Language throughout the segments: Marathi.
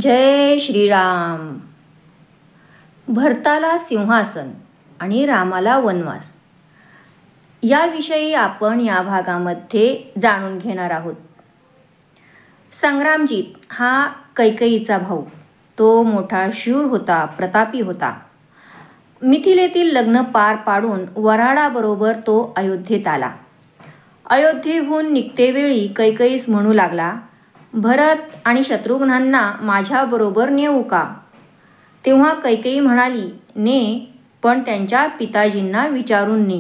जय श्रीराम. भरताला सिंहासन आणि रामाला वनवास याविषयी आपण या भागामध्ये जाणून घेणार आहोत. संग्रामजीत हा कैकेयीचा भाऊ. तो मोठा शूर होता, प्रतापी होता. मिथिलेतील लग्न पार पाडून वऱ्हाडाबरोबर तो अयोध्येत आला. अयोध्येहून निघतेवेळी कैकेयीस म्हणू लागला, भरत आणि शत्रुघ्नांना माझ्याबरोबर नेऊ का? तेव्हा कैकेयी म्हणाली, ने, पण त्यांच्या पिताजींना विचारून ने.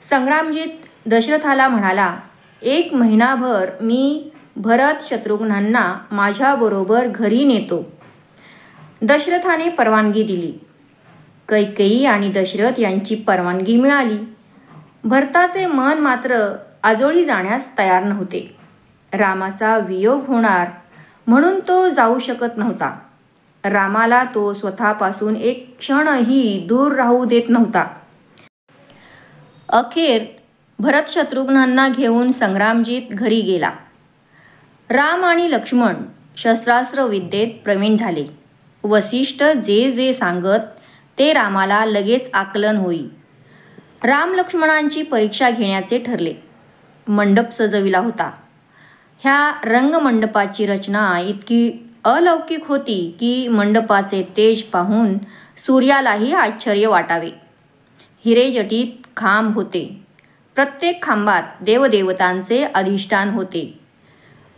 संग्रामजीत दशरथाला म्हणाला, 1 महिनाभर मी भरत शत्रुघ्नांना माझ्याबरोबर घरी नेतो. दशरथाने परवानगी दिली. कैकेयी आणि दशरथ यांची परवानगी मिळाली. भरताचे मन मात्र आजोळी जाण्यास तयार नव्हते. रामाचा वियोग होणार म्हणून तो जाऊ शकत नव्हता. रामाला तो स्वतःपासून एक क्षणही दूर राहू देत नव्हता. अखेर भरत शत्रुघ्नांना घेऊन संग्रामजीत घरी गेला. राम आणि लक्ष्मण शस्त्रास्त्र विद्येत प्रवीण झाले. वसिष्ठ जे जे सांगत ते रामाला लगेच आकलन होई. राम लक्ष्मणांची परीक्षा घेण्याचे ठरले. मंडप सजविला होता. ह्या रंगमंडपाची रचना इतकी अलौकिक होती की मंडपाचे तेज पाहून सूर्यालाही आश्चर्य वाटावे. हिरेजटित खांब होते. प्रत्येक खांबात देवदेवतांचे अधिष्ठान होते.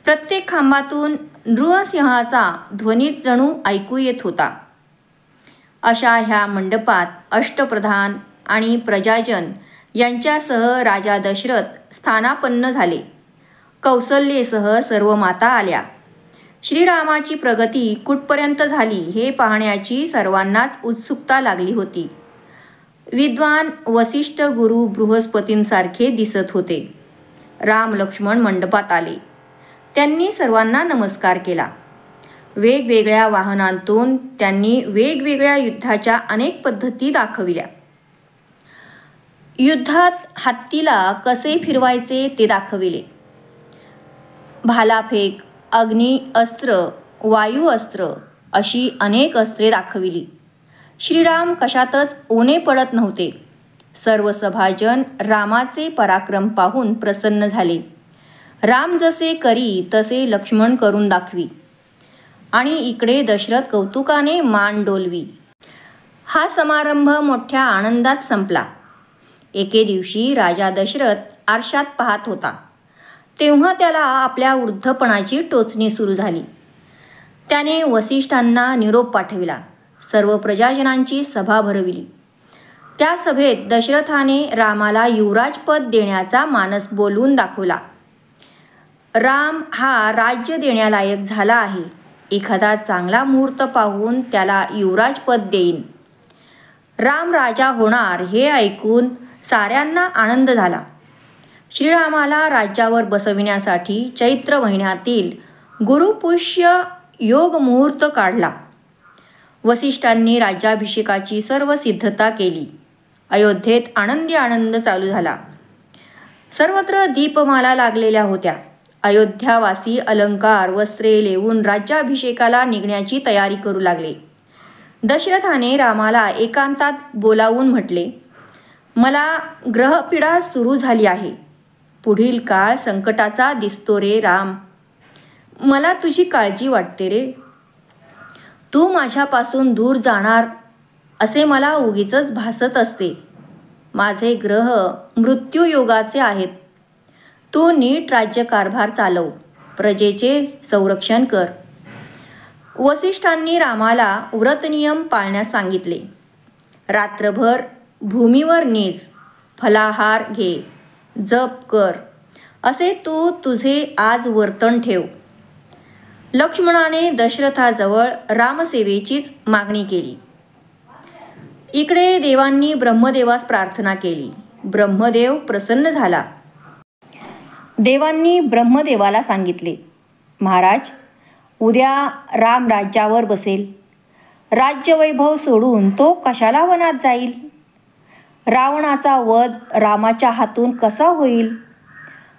प्रत्येक खांबातून नृसिंहाचा ध्वनीत जणू ऐकू येत होता. अशा ह्या मंडपात अष्टप्रधान आणि प्रजाजन यांच्यासह राजा दशरथ स्थानापन्न झाले. कौसल्येसह सर्व माता आल्या. श्रीरामाची प्रगती कुठपर्यंत झाली हे पाहण्याची सर्वांनाच उत्सुकता लागली होती. विद्वान वसिष्ठ गुरु बृहस्पतींसारखे दिसत होते. राम लक्ष्मण मंडपात आले. त्यांनी सर्वांना नमस्कार केला. वेगवेगळ्या वाहनांतून त्यांनी वेगवेगळ्या युद्धाच्या अनेक पद्धती दाखविल्या. युद्धात हत्तीला कसे फिरवायचे ते दाखविले. भालाफेक, अग्नी अस्त्र, वायू अस्त्र अशी अनेक अस्त्रे दाखविली. श्रीराम कशातच ओणे पडत नव्हते. सर्व सभाजन रामाचे पराक्रम पाहून प्रसन्न झाले. राम जसे करी तसे लक्ष्मण करून दाखवी आणि इकडे दशरथ कौतुकाने मान डोलवी. हा समारंभ मोठ्या आनंदात संपला. एके दिवशी राजा दशरथ आरशात पाहत होता. तेव्हा त्याला आपल्या वृद्धपणाची टोचणी सुरू झाली. त्याने वसिष्ठांना निरोप पाठविला. सर्व प्रजाजनांची सभा भरविली. त्या सभेत दशरथाने रामाला युवराजपद देण्याचा मानस बोलवून दाखवला. राम हा राज्य देण्यालायक झाला आहे. एखादा चांगला मुहूर्त पाहून त्याला युवराजपद देईन. राम राजा होणार हे ऐकून साऱ्यांना आनंद झाला. श्रीरामाला राज्यावर बसविण्यासाठी चैत्र महिन्यातील गुरुपुष्य योग मुहूर्त काढला. वसिष्ठांनी राज्याभिषेकाची सर्व सिद्धता केली. अयोध्येत आनंदी आनंद चालू झाला. सर्वत्र दीपमाला लागलेल्या होत्या. अयोध्यावासी अलंकार वस्त्रे लेवून राज्याभिषेकाला निघण्याची तयारी करू लागले. दशरथाने रामाला एकांतात बोलावून म्हटले, मला ग्रहपीडा सुरू झाली आहे. पुढील काळ संकटाचा दिसतो रे राम. मला तुझी काळजी वाटते रे. तू माझ्यापासून दूर जाणार असे मला उगीचच भासत असते. माझे ग्रह मृत्यूयोगाचे आहेत. तू नीट राज्यकारभार चालव. प्रजेचे संरक्षण कर. वसिष्ठांनी रामाला व्रतनियम पाळण्यास सांगितले. रात्रभर भूमीवर निज, फलाहार घे, जप कर, असे तू तुझे आज वर्तन ठेव. लक्ष्मणाने दशरथाजवळ रामसेवेचीच मागणी केली. इकडे देवांनी ब्रह्मदेवास प्रार्थना केली. ब्रह्मदेव प्रसन्न झाला. देवांनी ब्रह्मदेवाला सांगितले, महाराज, उद्या राम राज्यावर बसेल. राज्यवैभव सोडून तो कशाला वनात जाईल? रावणाचा वध रामाच्या हातून कसा होईल?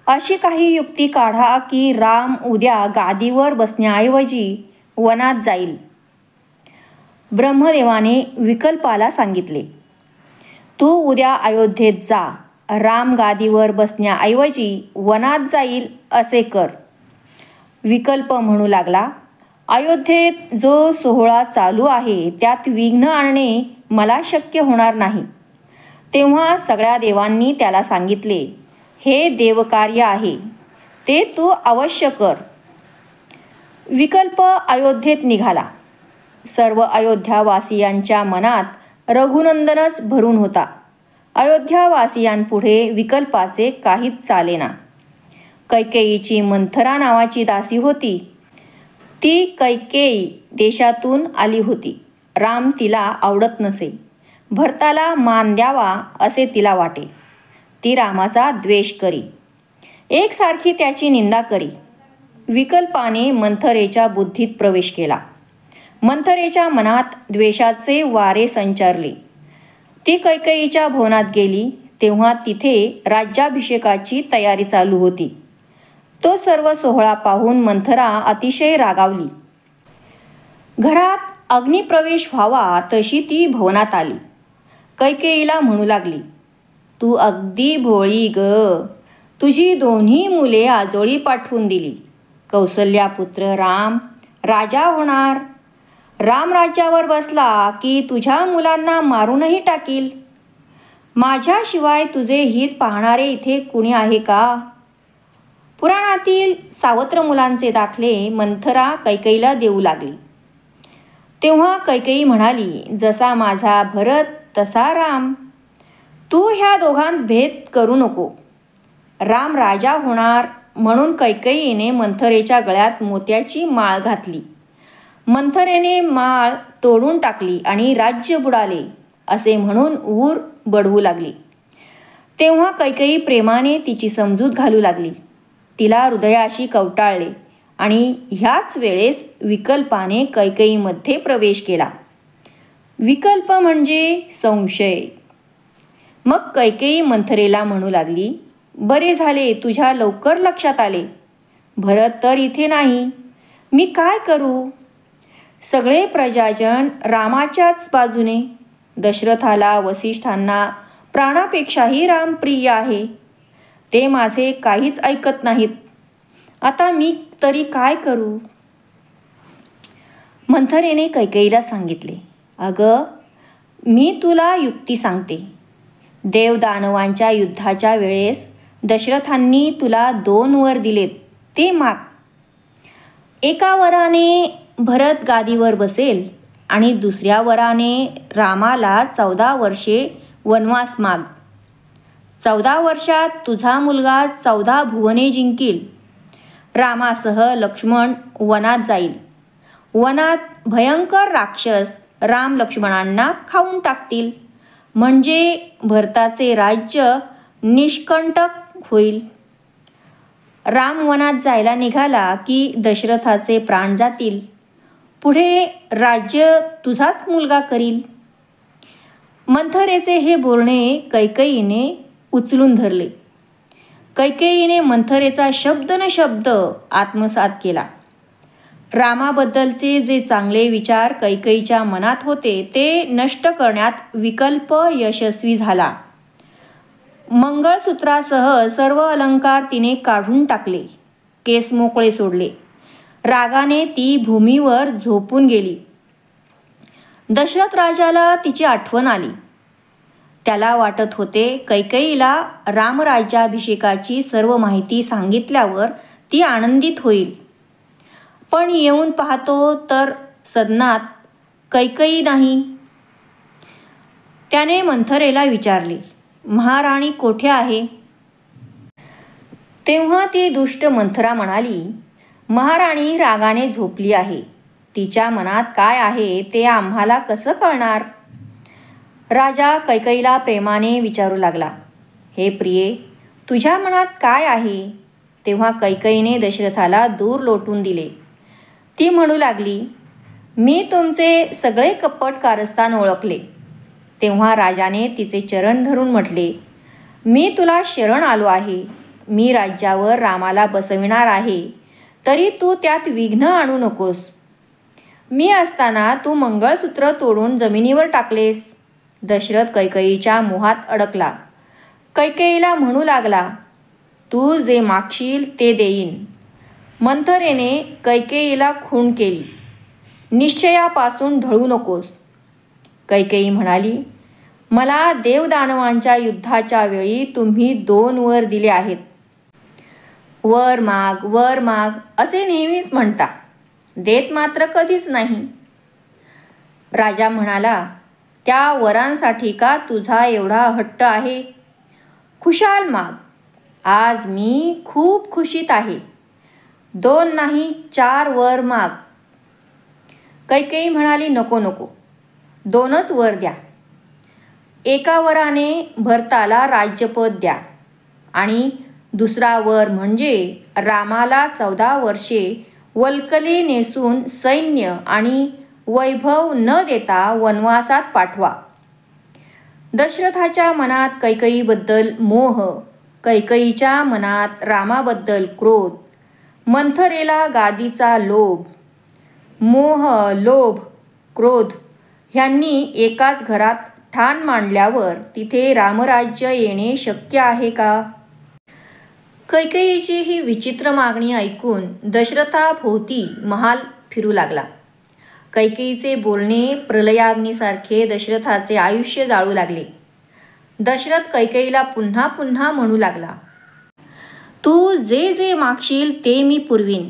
अशी काही युक्ती काढा की राम उद्या गादीवर बसण्याऐवजी वनात जाईल. ब्रह्मदेवाने विकल्पाला सांगितले, तू उद्या अयोध्येत जा. राम गादीवर बसण्याऐवजी वनात जाईल असे कर. विकल्प म्हणू लागला, अयोध्येत जो सोहळा चालू आहे त्यात विघ्न आणणे मला शक्य होणार नाही. तेव्हा सगळ्या देवांनी त्याला सांगितले, हे देवकार्य आहे, ते तू अवश्य कर. विकल्प अयोध्येत निघाला. सर्व अयोध्यावासियांच्या मनात रघुनंदनच भरून होता. अयोध्यावासियांपुढे विकल्पाचे काहीच चालेना. कैकेयीची मंथरा नावाची दासी होती. ती कैकेयी देशातून आली होती. राम तिला आवडत नसे. भरताला मान द्यावा असे तिला वाटे. ती रामाचा द्वेष करी. एकसारखी त्याची निंदा करी. विकल्पाने मंथरेच्या बुद्धीत प्रवेश केला. मंथरेच्या मनात द्वेषाचे वारे संचारले. ती कैकेयीच्या भवनात गेली तेव्हा तिथे राज्याभिषेकाची तयारी चालू होती. तो सर्व सोहळा पाहून मंथरा अतिशय रागावली. घरात अग्निप्रवेश व्हावा तशी ती भवनात आली. कैकेयीला म्हणू लागली, तू अगदी भोळी ग. तुझी दोन्ही मुले आजोळी पाठवून दिली. कौसल्यापुत्र राम राजा होणार. राम राज्यावर बसला की तुझ्या मुलांना मारूनही टाकील. माझ्याशिवाय तुझे हित पाहणारे इथे कुणी आहे का? पुराणातील सावत्र मुलांचे दाखले मंथरा कैकेयीला देऊ लागली. तेव्हा कैकेयी म्हणाली, जसा माझा भरत तसा राम. तू ह्या दोघांत भेद करू नको. राम राजा होणार म्हणून कैकेयीने मंथरेच्या गळ्यात मोत्याची माळ घातली. मंथरेने माळ तोडून टाकली आणि राज्य बुडाले असे म्हणून ऊर बडवू लागली. तेव्हा कैकेयी प्रेमाने तिची समजूत घालू लागली. तिला हृदयाशी कवटाळले आणि ह्याच वेळेस विकल्पाने कैकेयीमध्ये प्रवेश केला. विकल्प म्हणजे संशय. मग कैकेयी मंथरेला म्हणू लागली, बरे झाले तुझ्या लवकर लक्षात आले. भरत तर इथे नाही. मी काय करू? सगळे प्रजाजन रामाच्याच बाजूने. दशरथाला वसिष्ठांना प्राणापेक्षाही राम प्रिय आहे. ते माझे काहीच ऐकत नाहीत. आता मी तरी काय करू? मंथरेने कैकेयीला सांगितले, अगं मी तुला युक्ती सांगते. देवदानवांच्या युद्धाच्या वेळेस दशरथांनी तुला 2 वर दिलेत, ते माग. एका वराने भरत गादीवर बसेल आणि दुसऱ्या वराने रामाला 14 वर्षे वनवास माग. 14 वर्षात तुझा मुलगा 14 भुवने जिंकील. रामासह लक्ष्मण वनात जाईल. वनात भयंकर राक्षस राम लक्ष्मणांना खाऊन टाकतील. म्हणजे भरताचे राज्य निष्कंटक होईल. राम वनात जायला निघाला की दशरथाचे प्राण जातील. पुढे राज्य तुझाच मुलगा करील. मंथरेचे हे बोलणे कैकेयीने उचलून धरले. कैकेयीने मंथरेचा शब्द न शब्द आत्मसात केला. रामाबद्दलचे जे चांगले विचार कैकेयीच्या मनात होते ते नष्ट करण्यात विकल्प यशस्वी झाला. मंगळसूत्रासह सर्व अलंकार तिने काढून टाकले. केस मोकळे सोडले. रागाने ती भूमीवर झोपून गेली. दशरथ राजाला तिची आठवण आली. त्याला वाटत होते कैकेयीला रामराज्याभिषेकाची सर्व माहिती सांगितल्यावर ती आनंदित होईल. पण येऊन पाहतो तर सदनात कैकेयी नाही. त्याने मंथरेला विचारले, महाराणी कोठे आहे? तेव्हा ती दुष्ट मंथरा म्हणाली, महाराणी रागाने झोपली आहे. तिच्या मनात काय आहे ते आम्हाला कसं कळणार? राजा कैकेयीला प्रेमाने विचारू लागला, हे प्रिये, तुझ्या मनात काय आहे? तेव्हा कैकेयीने दशरथाला दूर लोटून दिले. ती म्हणू लागली, मी तुमचे सगळे कपट कारस्थान ओळखले. तेव्हा राजाने तिचे चरण धरून म्हटले, मी तुला शरण आलो आहे. मी राज्यावर रामाला बसविणार आहे, तरी तू त्यात विघ्न आणू नकोस. मी असताना तू मंगळसूत्र तोडून जमिनीवर टाकलेस. दशरथ कैकेयीच्या मोहात अडकला. कैकेयीला म्हणू लागला, तू जे मागशील ते देईन. मंथरेने कैकेयीला खूण केली. निश्चयापासून ढळू नकोस. कैकेयी म्हणाली, मला देवदानवांच्या युद्धाच्या वेळी तुम्ही 2 वर दिले आहेत. वर माग, वर माग असे नेहमीच म्हणता, देत मात्र कधीच नाही. राजा म्हणाला, त्या वरांसाठी का तुझा एवढा हट्ट आहे? खुशाल माग. आज मी खूप खुशीत आहे. 2 नाही 4 वर माग. कैकेयी म्हणाली, नको नको, 2च वर द्या. एका वराने भरताला राज्यपद द्या आणि दुसरा वर म्हणजे रामाला 14 वर्षे वल्कले नेसून सैन्य आणि वैभव न देता वनवासात पाठवा. दशरथाच्या मनात कैकेयीबद्दल मोह, कैकेयीच्या मनात रामाबद्दल क्रोध, मंथरेला गादीचा लोभ. मोह, लोभ, क्रोध ह्यांनी एकाच घरात ठाण मांडल्यावर तिथे रामराज्य येणे शक्य आहे का? कैकेयीची ही विचित्र मागणी ऐकून दशरथाभोवती महाल फिरू लागला. कैकेयीचे बोलणे प्रलयाग्नीसारखे दशरथाचे आयुष्य जाळू लागले. दशरथ कैकेयीला पुन्हा पुन्हा म्हणू लागला, तू जे जे मागशील ते मी पुरवीन,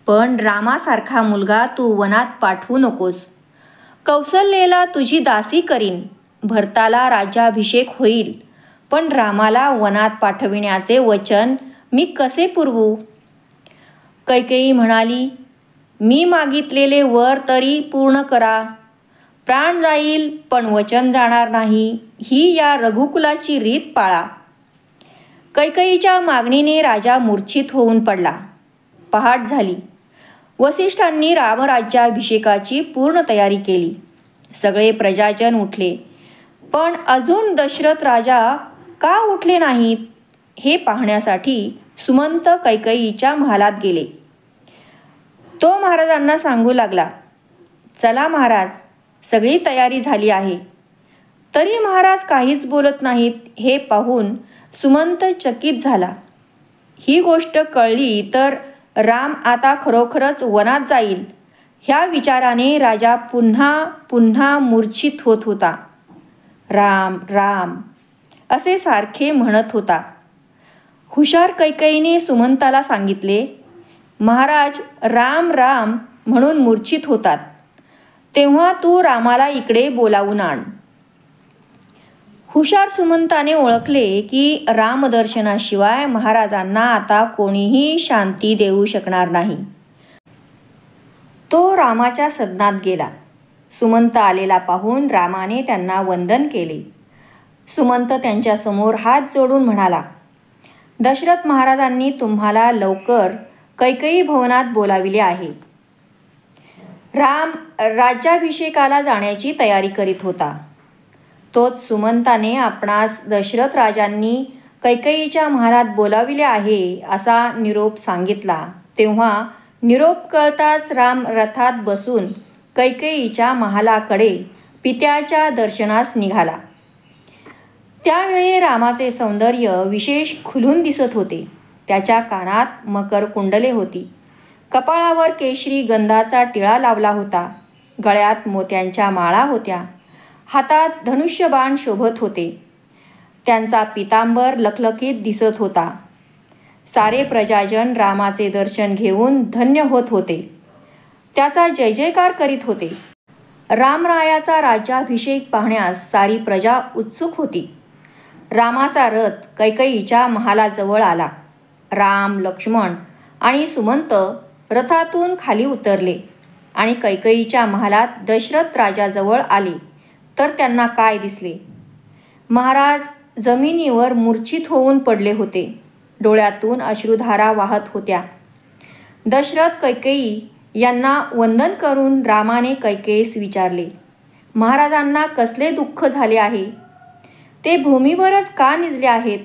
पण रामासारखा मुलगा तू वनात पाठवू नकोस. कौसल्येला तुझी दासी करीन, भरताला राज्याभिषेक होईल, पण रामाला वनात पाठविण्याचे वचन मी कसे पुरवू? कैकेयी म्हणाली, मी मागितलेले वर तरी पूर्ण करा. प्राण जाईल पण वचन जाणार नाही, ही या रघुकुलाची रीत पाळा. कैकेयीच्या मागणीने राजा मूर्छित होऊन पडला. पहाट झाली. वसिष्ठांनी रामराज्याभिषेकाची पूर्ण तयारी केली. सगळे प्रजाजन उठले, पण अजून दशरथ राजा का उठले नाहीत हे पाहण्यासाठी सुमंत कैकेयीच्या महालात गेले. तो महाराजांना सांगू लागला, चला महाराज, सगळी तयारी झाली आहे. तरी महाराज काहीच बोलत नाहीत हे पाहून सुमंत चकित झाला. ही गोष्ट कळली तर राम आता खरोखरच वनात जाईल ह्या विचाराने राजा पुन्हा पुन्हा मूर्छित होत होता. राम राम असे सारखे म्हणत होता. हुशार कैकेयीने सुमंताला सांगितले, महाराज राम राम म्हणून मूर्छित होतात, तेव्हा तू रामाला इकडे बोलावून आण. हुशार सुमंताने ओळखले की रामदर्शनाशिवाय महाराजांना आता कोणीही शांती देऊ शकणार नाही. तो रामाच्या सदनात गेला. सुमंत आलेला पाहून रामाने त्यांना वंदन केले. सुमंत त्यांच्यासमोर हात जोडून म्हणाला, दशरथ महाराजांनी तुम्हाला लवकर कैकेयी भवनात बोलाविले आहे. राम राज्याभिषेकाला जाण्याची तयारी करीत होता. तोच सुमंताने आपणास दशरथ राजांनी कैकेयीच्या महालात बोलाविले आहे असा निरोप सांगितला. तेव्हा निरोप कळताच राम रथात बसून कैकेयीच्या महालाकडे पित्याच्या दर्शनास निघाला. त्यावेळी रामाचे सौंदर्य विशेष खुलून दिसत होते. त्याच्या कानात मकर कुंडले होती, कपाळावर केशरी गंधाचा टिळा लावला होता, गळ्यात मोत्यांच्या माळा होत्या, हातात धनुष्यबाण शोभत होते. त्यांचा पितांबर लखलखीत दिसत होता. सारे प्रजाजन रामाचे दर्शन घेऊन धन्य होत होते. त्याचा जय जयकार करीत होते. रामरायाचा राज्याभिषेक पाहण्यास सारी प्रजा उत्सुक होती. रामाचा रथ कैकेयीच्या महालाजवळ आला. राम, लक्ष्मण आणि सुमंत रथातून खाली उतरले आणि कैकेयीच्या महालात दशरथ राजाजवळ आले तर त्यांना काय दिसले? महाराज जमिनीवर मूर्छित होऊन पडले होते. डोळ्यातून अश्रुधारा वाहत होत्या. दशरथ कैकेयी यांना वंदन करून रामाने कैकेयीस विचारले, महाराजांना कसले दुःख झाले आहे? ते भूमीवरच का निजले आहेत?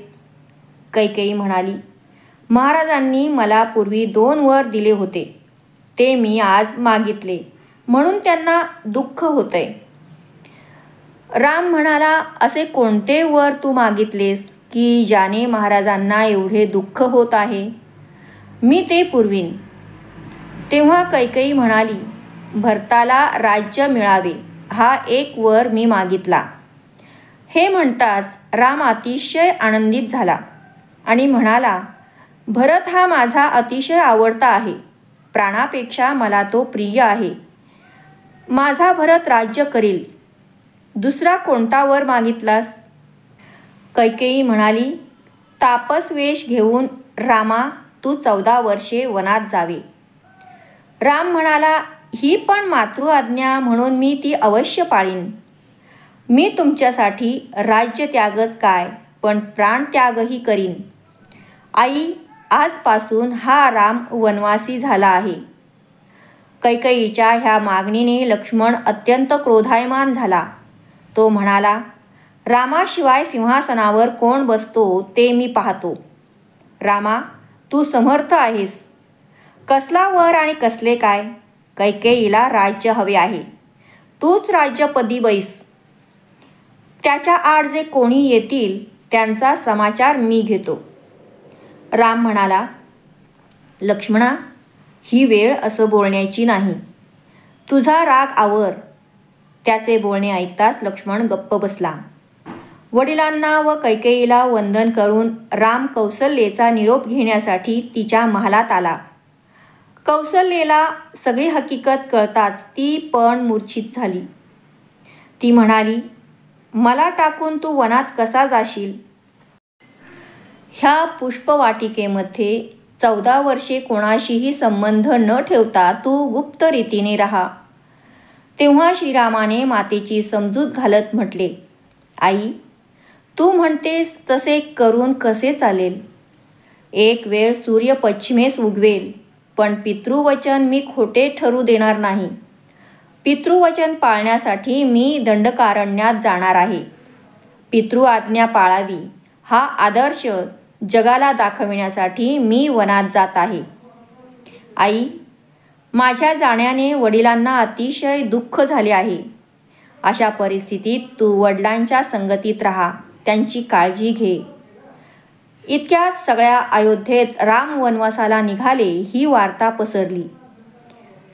कैकेयी म्हणाली, महाराजांनी मला पूर्वी 2 वर दिले होते, ते मी आज मागितले. म्हणून त्यांना दुःख होतंय. राम म्हणाला, असे कोणते वर तू मागितलेस की ज्याने महाराजांना एवढे दुःख होत आहे? मी ते पुरवीन. तेव्हा कैकेयी म्हणाली, भरताला राज्य मिळावे हा एक वर मी मागितला. हे म्हणताच राम अतिशय आनंदित झाला आणि म्हणाला, भरत हा माझा अतिशय आवडता आहे. प्राणापेक्षा मला तो प्रिय आहे. माझा भरत राज्य करील. दुसरा कोणता वर मागितलास? कैकेयी म्हणाली, तापस वेश घेऊन रामा तू 14 वर्षे वनात जावे. राम म्हणाला, ही पण मातृ आज्ञा म्हणून मी ती अवश्य पाळीन. मी तुमच्यासाठी राज्यत्यागच काय पण प्राणत्यागही करीन. आई, आजपासून हा राम वनवासी झाला आहे. कैकेयीच्या ह्या मागणीने लक्ष्मण अत्यंत क्रोधायमान झाला. तो म्हणाला, रामाशिवाय सिंहासनावर कोण बसतो ते मी पाहतो. रामा, तू समर्थ आहेस. कसला वर आणि कसले काय? कैकेयीला राज्य हवे आहे. तूच राज्यपदी बैस. त्याच्या आड जे कोणी येतील त्यांचा समाचार मी घेतो. राम म्हणाला, लक्ष्मणा, ही वेळ असं बोलण्याची नाही. तुझा राग आवर. त्याचे बोलणे ऐकताच लक्ष्मण गप्प बसला. वडिलांना व कैकेयीला वंदन करून राम कौसल्येचा निरोप घेण्यासाठी तिच्या महालात आला. कौसल्येला सगळी हकीकत कळताच ती पण मूर्छित झाली. ती म्हणाली, मला टाकून तू वनात कसा जाशील? ह्या पुष्पवाटिकेमध्ये 14 वर्षे कोणाशीही संबंध न ठेवता तू गुप्त रीतीने राहा. तेव्हा श्रीरामाने मातेची समजूत घालत म्हटले, आई, तू म्हणतेस तसे करून कसे चालेल? एक वेळ सूर्य पश्चिमेस उगवेल, पण पितृवचन मी खोटे ठरू देणार नाही. पितृवचन पाळण्यासाठी मी दंडकारण्यात जाणार आहे. पितृ आज्ञा पाळावी हा आदर्श जगाला दाखविण्यासाठी मी वनात जात आहे. आई, माझ्या जाण्याने वडिलांना अतिशय दुःख झाले आहे. अशा परिस्थितीत तू वडिलांच्या संगतीत राहा, त्यांची काळजी घे. इतक्यात सगळ्या अयोध्येत राम वनवासाला निघाले ही वार्ता पसरली.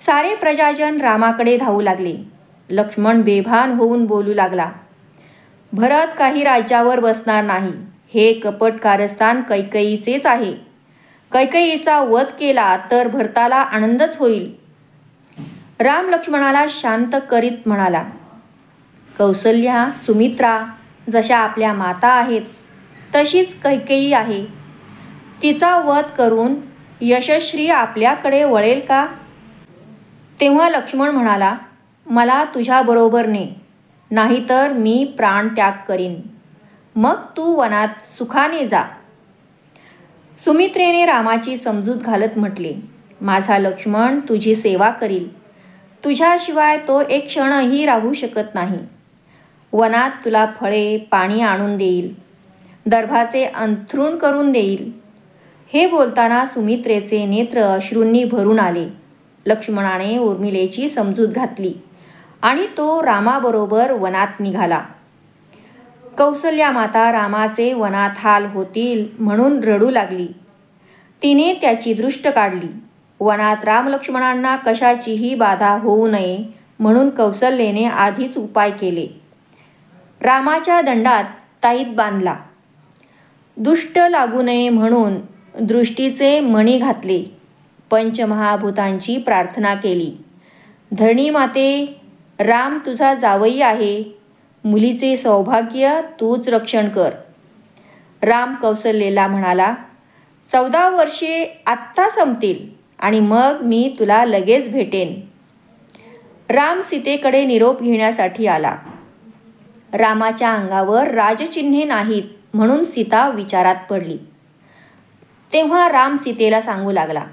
सारे प्रजाजन रामाकडे धावू लागले. लक्ष्मण बेभान होऊन बोलू लागला, भरत काही राज्यावर बसणार नाही. हे कपट कारस्थान कैकेयीचेच आहे. कैकेयीचा वध केला तर भरताला आनंदच होईल. राम लक्ष्मणाला शांत करीत म्हणाला, कौसल्या, सुमित्रा जशा आपल्या माता आहेत तशीच कैकेयी आहे. तिचा वध करून यशश्री आपल्याकडे वळेल का? तेव्हा लक्ष्मण म्हणाला, मला तुझ्याबरोबर ने, नाहीतर मी प्राणत्याग करीन. मग तू वनात सुखाने जा. सुमित्रेने रामाची समजूत घालत म्हटले, माझा लक्ष्मण तुझी सेवा करील. तुझ्याशिवाय तो एक क्षणही राहू शकत नाही. वनात तुला फळे पाणी आणून देईल. दर्भाचे अंथरूण करून देईल. हे बोलताना सुमित्रेचे नेत्र अश्रूंनी भरून आले. लक्ष्मणाने उर्मिलेची समजूत घातली आणि तो रामाबरोबर वनात निघाला. कौसल्या माता रामाचे वनात हाल होतील म्हणून रडू लागली. तिने त्याची दृष्ट काढली. वनात राम लक्ष्मणांना कशाचीही बाधा होऊ नये म्हणून कौसल्येने आधीच उपाय केले. रामाच्या दंडात ताईत बांधला. दुष्ट लागू नये म्हणून दृष्टीचे मणी घातले. पंचमहाभूतांची प्रार्थना केली. धरणी माते, राम तुझा जावई आहे. मुलीचे सौभाग्य तूच रक्षण कर. राम कौसल्येला म्हणाला, 14 वर्षे आत्ता संपतील आणि मग मी तुला लगेच भेटेन. राम सीतेकडे निरोप घेण्यासाठी आला. रामाच्या अंगावर राजचिन्हे नाहीत म्हणून सीता विचारात पडली. तेव्हा राम सीतेला सांगू लागला,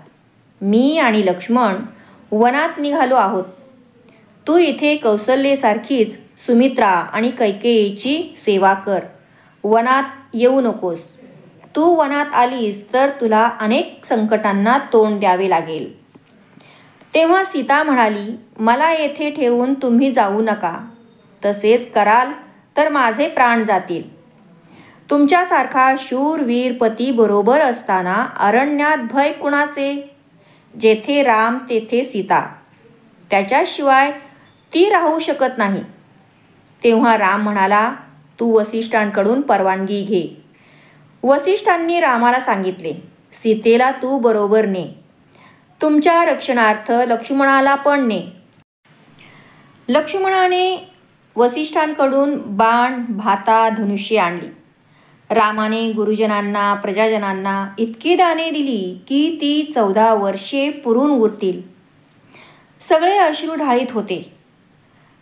मी आणि लक्ष्मण वनात निघालो आहोत. तू इथे कौसल्येसारखीच सुमित्रा आणि कैकेयीची सेवा कर. वनात येऊ नकोस. तू वनात आलीस तर तुला अनेक संकटांना तोंड द्यावे लागेल. तेव्हा सीता म्हणाली, मला येथे ठेवून तुम्ही जाऊ नका. तसेच कराल तर माझे प्राण जातील. तुमच्यासारखा शूरवीर पती बरोबर असताना अरण्यात भय कुणाचे? जेथे राम तेथे सीता. त्याच्याशिवाय ती राहू शकत नाही. तेव्हा राम म्हणाला, तू वसिष्ठांकडून परवानगी घे. वसिष्ठांनी रामाला सांगितले, सीतेला तू बरोबर ने. तुमच्या रक्षणार्थ लक्ष्मणाला पण ने. लक्ष्मणाने वसिष्ठांकडून बाण, भाता, धनुष्ये आणली. रामाने गुरुजनांना, प्रजाजनांना इतकी दाने दिली की ती 14 वर्षे पुरून उरतील. सगळे अश्रू ढाळीत होते.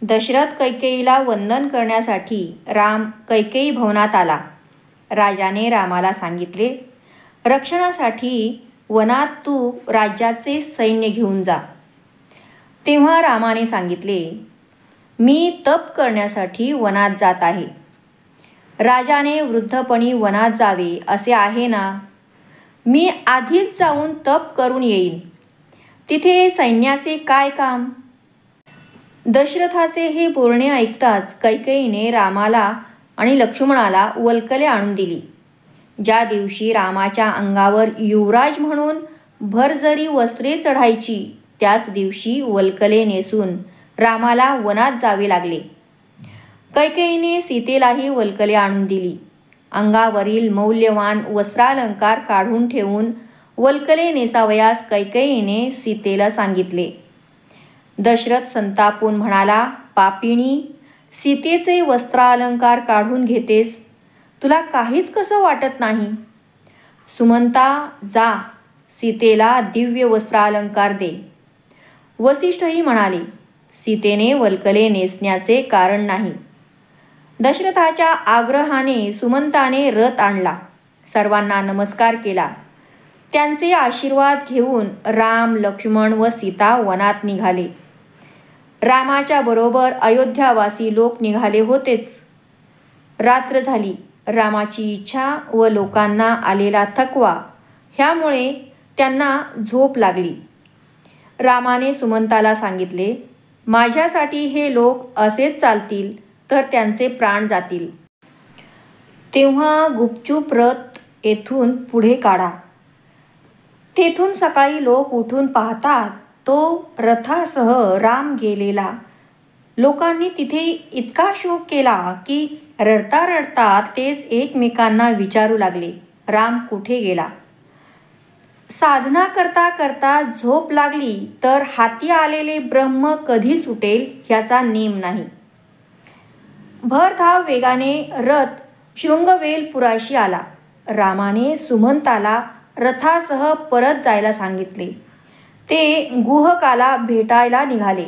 दशरथ कैकेयीला वंदन करण्यासाठी राम कैकेयी भवनात आला. राजाने रामाला सांगितले, रक्षणासाठी वनात तू राज्याचे सैन्य घेऊन जा. तेव्हा रामाने सांगितले, मी तप करण्यासाठी वनात जात आहे. राजाने वृद्धपणी वनात जावे असे आहे ना. मी आधीच जाऊन तप करून येईन. तिथे सैन्याचे काय काम? दशरथाचे हे बोलणे ऐकताच कैकेयीने रामाला आणि लक्ष्मणाला वल्कले आणून दिली. ज्या दिवशी रामाच्या अंगावर युवराज म्हणून भरजरी वस्त्रे चढायची, त्याच दिवशी वल्कले नेसून रामाला वनात जावे लागले. कैकेयीने सीतेलाही वल्कले आणून दिली. अंगावरील मौल्यवान वस्त्रालंकार काढून ठेवून वल्कले नेसावयास कैकेयीने सीतेला सांगितले. दशरथ संतापून म्हणाला, पापिणी, सीतेचे वस्त्रालंकार काढून घेतेस. तुला काहीच कसं वाटत नाही. सुमंता, जा, सीतेला दिव्य वस्त्रालंकार दे. वसिष्ठही म्हणाले, सीतेने वल्कले नेसण्याचे कारण नाही. दशरथाच्या आग्रहाने सुमंताने रथ आणला. सर्वांना नमस्कार केला. त्यांचे आशीर्वाद घेऊन राम, लक्ष्मण व सीता वनात निघाले. रामाच्या बरोबर अयोध्यावासी लोक निघाले होतेच. रात्र झाली. रामाची इच्छा व लोकांना आलेला थकवा ह्यामुळे त्यांना झोप लागली. रामाने सुमंताला सांगितले, माझ्यासाठी हे लोक असेच चालतील तर त्यांचे प्राण जातील. तेव्हा गुपचूप रथ येथून पुढे काढा. तेथून सकाळी लोक उठून पाहतात तो रथासह राम गेलेला. लोकांनी तिथे इतका शोक केला की रडता रडता तेच एकमेकांना विचारू लागले, राम कुठे गेला? साधना करता करता झोप लागली तर हाती आलेले ब्रह्म कधी सुटेल ह्याचा नेम नाही. भरधाव वेगाने रथ शृंगवेलपुराशी आला. रामाने सुमंताला रथासह परत जायला सांगितले. ते गुहकाला भेटायला निघाले.